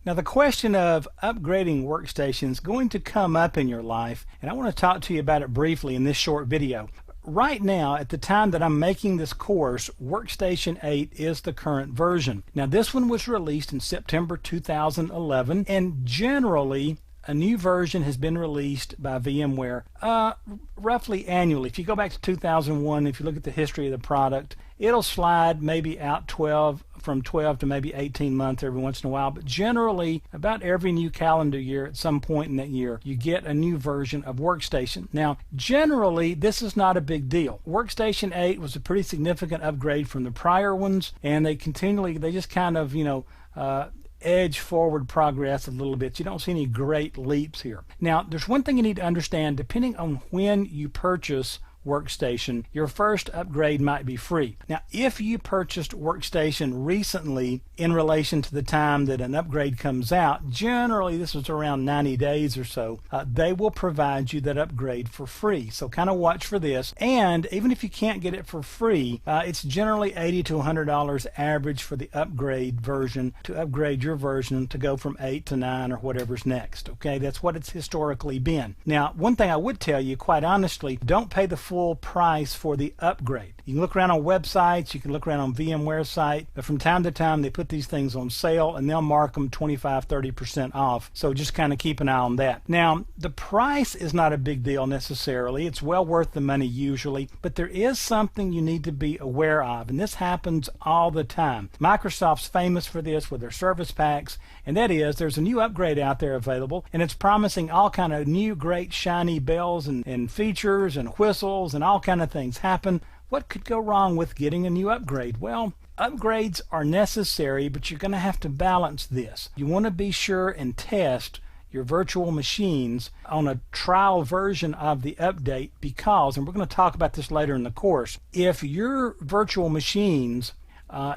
Now, the question of upgrading workstations is going to come up in your life, and I want to talk to you about it briefly in this short video. Right now, at the time that I'm making this course, Workstation 8 is the current version. Now, this one was released in September 2011, and generally, a new version has been released by VMware roughly annually. If you go back to 2001, if you look at the history of the product, it'll slide maybe out from 12 to maybe 18 months every once in a while, but generally about every new calendar year at some point in that year you get a new version of Workstation. Now generally this is not a big deal. Workstation 8 was a pretty significant upgrade from the prior ones, and they just kind of edge forward progress a little bit. You don't see any great leaps here. Now there's one thing you need to understand. Depending on when you purchase Workstation, your first upgrade might be free. Now if you purchased Workstation recently in relation to the time that an upgrade comes out, generally this is around 90 days or so, they will provide you that upgrade for free. So kind of watch for this. And even if you can't get it for free, it's generally $80 to $100 average for the upgrade version, to upgrade your version to go from 8 to 9 or whatever's next. Okay, that's what it's historically been. Now one thing I would tell you, quite honestly, don't pay the full price for the upgrade. You can look around on websites, you can look around on VMware site, but from time to time they put these things on sale and they'll mark them 25-30% off. So just kind of keep an eye on that. Now the price is not a big deal necessarily. It's well worth the money usually, but there is something you need to be aware of, and this happens all the time. Microsoft's famous for this with their service packs, and that is there's a new upgrade out there available and it's promising all kind of new great shiny bells and features and whistles and all kind of things happen. What could go wrong with getting a new upgrade? Well, upgrades are necessary, but you're going to have to balance this. You want to be sure and test your virtual machines on a trial version of the update because, and we're going to talk about this later in the course, if your virtual machines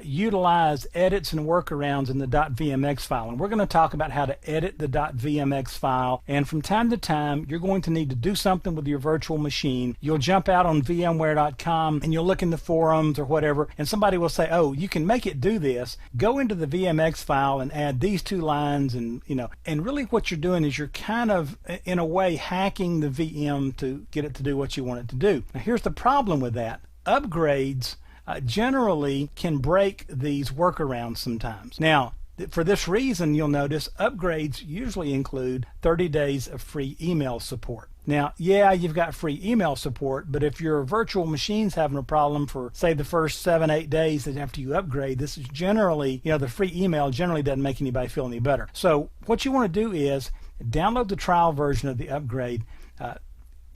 utilize edits and workarounds in the .vmx file, and we're going to talk about how to edit the .vmx file, and from time to time you're going to need to do something with your virtual machine. You'll jump out on VMware.com and you'll look in the forums or whatever, and somebody will say, oh, you can make it do this. Go into the VMX file and add these two lines, and and really what you're doing is you're kind of in a way hacking the VM to get it to do what you want it to do. Now here's the problem with that. Upgrades generally can break these workarounds sometimes. Now, for this reason, you'll notice upgrades usually include 30 days of free email support. Now, yeah, you've got free email support, but if your virtual machine's having a problem for, say, the first 7-8 days after you upgrade, this is generally, the free email generally doesn't make anybody feel any better. So what you want to do is download the trial version of the upgrade,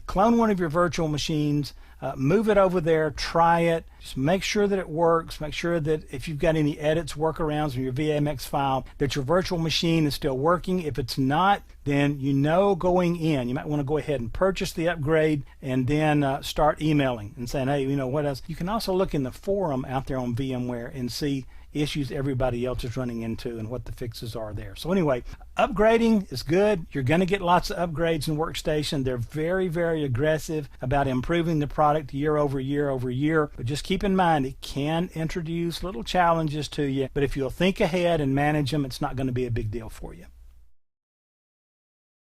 clone one of your virtual machines, move it over there, try it, just make sure that it works, make sure that if you've got any edits, workarounds in your VMX file, that your virtual machine is still working. If it's not, then going in, you might want to go ahead and purchase the upgrade and then start emailing and saying, hey, what else? You can also look in the forum out there on VMware and see issues everybody else is running into and what the fixes are there. So anyway, upgrading is good. You're going to get lots of upgrades in Workstation. They're very, very aggressive about improving the product year over year over year, but just keep in mind it can introduce little challenges to you, but if you'll think ahead and manage them, it's not going to be a big deal for you.